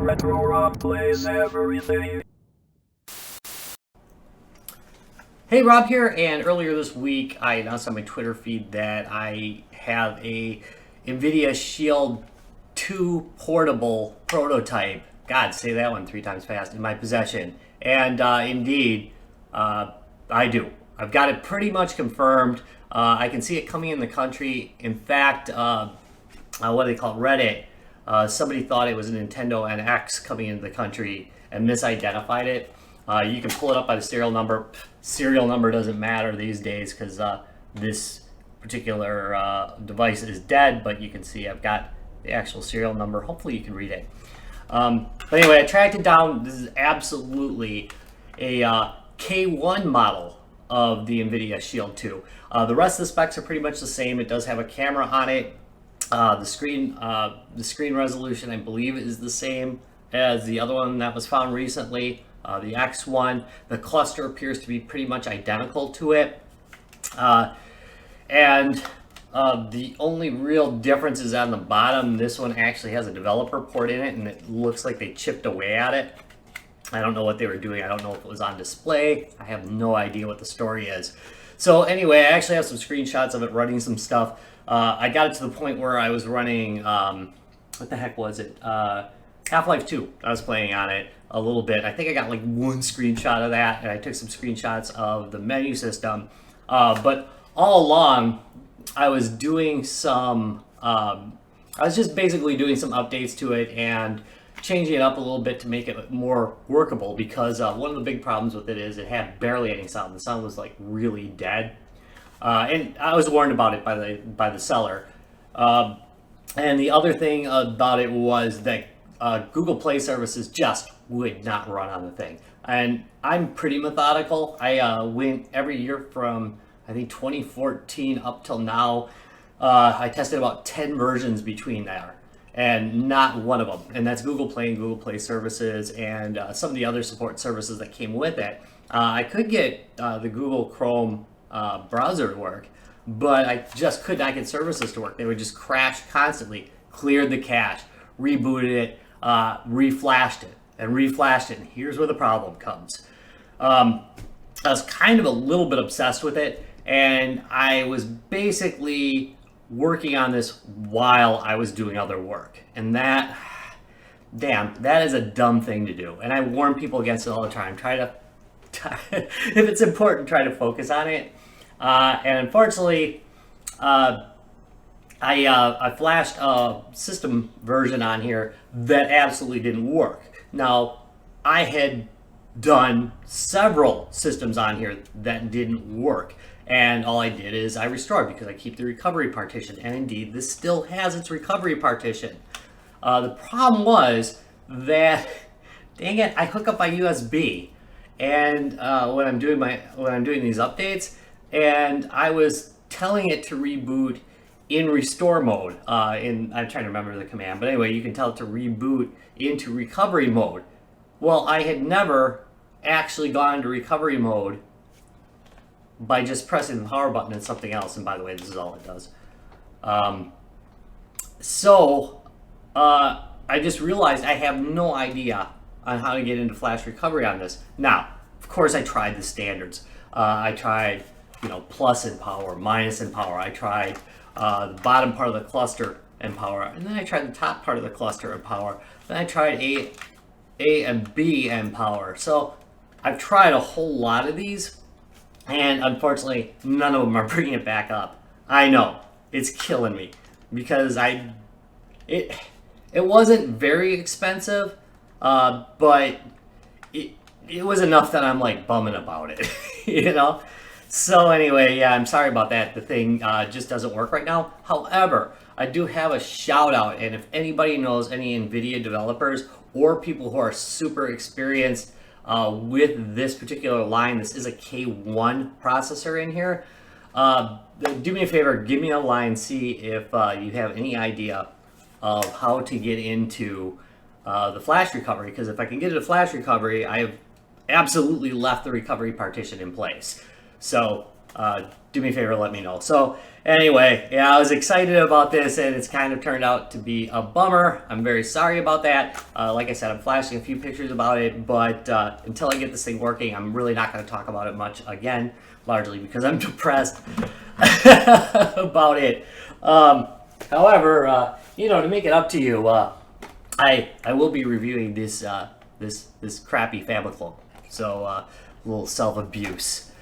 Retro Rob plays everything. Hey, Rob here, and earlier this week I announced on my Twitter feed that I have a Nvidia Shield 2 Portable prototype, God, say that one 3 times fast, in my possession. And indeed, I do. I've got it pretty much confirmed. I can see it coming in the country. In fact, what do they call it? Reddit. Somebody thought it was a Nintendo NX coming into the country and misidentified it. You can pull it up by the serial number. Serial number doesn't matter these days because this particular device is dead, but you can see I've got the actual serial number. Hopefully you can read it. But anyway, I tracked it down. This is absolutely a K1 model of the Nvidia Shield 2. The rest of the specs are pretty much the same. It does have a camera on it. The screen resolution, I believe, is the same as the other one that was found recently, the X1. The cluster appears to be pretty much identical to it. And the only real difference is on the bottom. This one actually has a developer port in it, and it looks like they chipped away at it. I don't know what they were doing. I don't know if it was on display. I have no idea what the story is. So anyway, I actually have some screenshots of it running some stuff. I got it to the point where I was running, what the heck was it? Half-Life 2. I was playing on it a little bit. I think I got like one screenshot of that, and I took some screenshots of the menu system. But all along, I was doing some, I was just basically doing some updates to it and changing it up a little bit to make it more workable, because one of the big problems with it is it had barely any sound. The sound was like really dead. And I was warned about it by the seller. And the other thing about it was that Google Play services just would not run on the thing. And I'm pretty methodical. I went every year from, I think, 2014 up till now. I tested about 10 versions between there, and not one of them. And that's Google Play and Google Play services and some of the other support services that came with it. I could get the Google Chrome browser to work, but I just could not get services to work. They would just crash constantly. Cleared the cache, rebooted it, reflashed it, and reflashed it. And here's where the problem comes. I was kind of a little bit obsessed with it, and I was basically working on this while I was doing other work. And that, damn, that is a dumb thing to do. And I warn people against it all the time. Try to, if it's important, try to focus on it. And unfortunately, I flashed a system version on here that absolutely didn't work. Now, I had done several systems on here that didn't work, and all I did is I restored, because I keep the recovery partition, and indeed this still has its recovery partition. The problem was that, dang it, I hook up by USB, and when I'm doing these updates, and I was telling it to reboot in restore mode. I'm trying to remember the command, but anyway, you can tell it to reboot into recovery mode. Well, I had never actually gone into recovery mode by just pressing the power button and something else. And by the way, this is all it does. I just realized I have no idea on how to get into flash recovery on this. Now, of course, I tried the standards. I tried, plus in power, minus in power. I tried the bottom part of the cluster in power, and then I tried the top part of the cluster in power. Then I tried A and B in power. So I've tried a whole lot of these, and unfortunately, none of them are bringing it back up. I know, it's killing me, because it wasn't very expensive, but it was enough that I'm like bumming about it, So anyway, yeah, I'm sorry about that. The thing just doesn't work right now. However, I do have a shout out, and if anybody knows any NVIDIA developers or people who are super experienced with this particular line, this is a K1 processor in here, do me a favor, give me a line, see if you have any idea of how to get into the flash recovery, because if I can get into flash recovery, I have absolutely left the recovery partition in place. So do me a favor, let me know. So anyway, yeah, I was excited about this, and it's kind of turned out to be a bummer. I'm very sorry about that. Like I said, I'm flashing a few pictures about it, but until I get this thing working, I'm really not going to talk about it much again, largely because I'm depressed about it. However, you know, to make it up to you, I will be reviewing this this crappy family clone. So a little self-abuse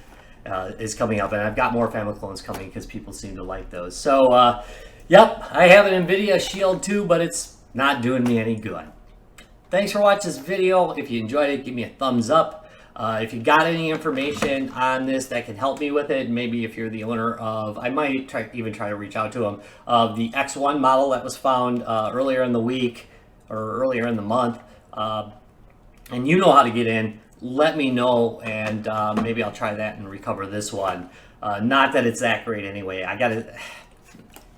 is coming up, and I've got more family clones coming because people seem to like those. So yep, I have an Nvidia Shield too, but it's not doing me any good. Thanks for watching this video. If you enjoyed it, give me a thumbs up. If you got any information on this that can help me with it, maybe if you're the owner of, I might even try to reach out to them, of the X1 model that was found earlier in the week or earlier in the month, and you know how to get in, let me know, and maybe I'll try that and recover this one. Not that it's that great anyway.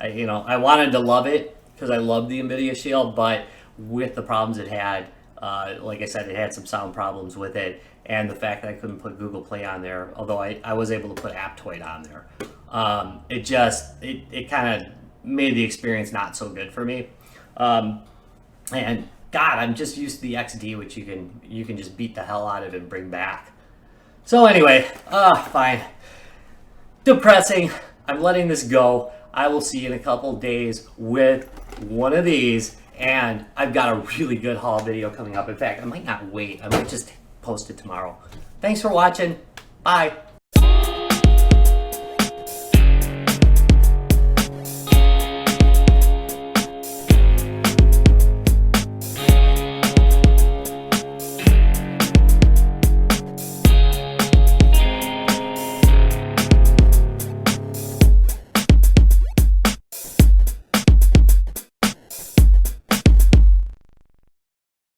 You know, I wanted to love it because I love the Nvidia Shield, but with the problems it had, like I said, it had some sound problems with it, and the fact that I couldn't put Google Play on there, although I was able to put Aptoid on there. It kind of made the experience not so good for me. And God, I'm just used to the XD, which you can just beat the hell out of and bring back. So anyway, fine. Depressing. I'm letting this go. I will see you in a couple days with one of these, and I've got a really good haul video coming up. In fact, I might not wait. I might just post it tomorrow. Thanks for watching. Bye.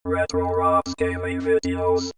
Retro Rocks gaming videos.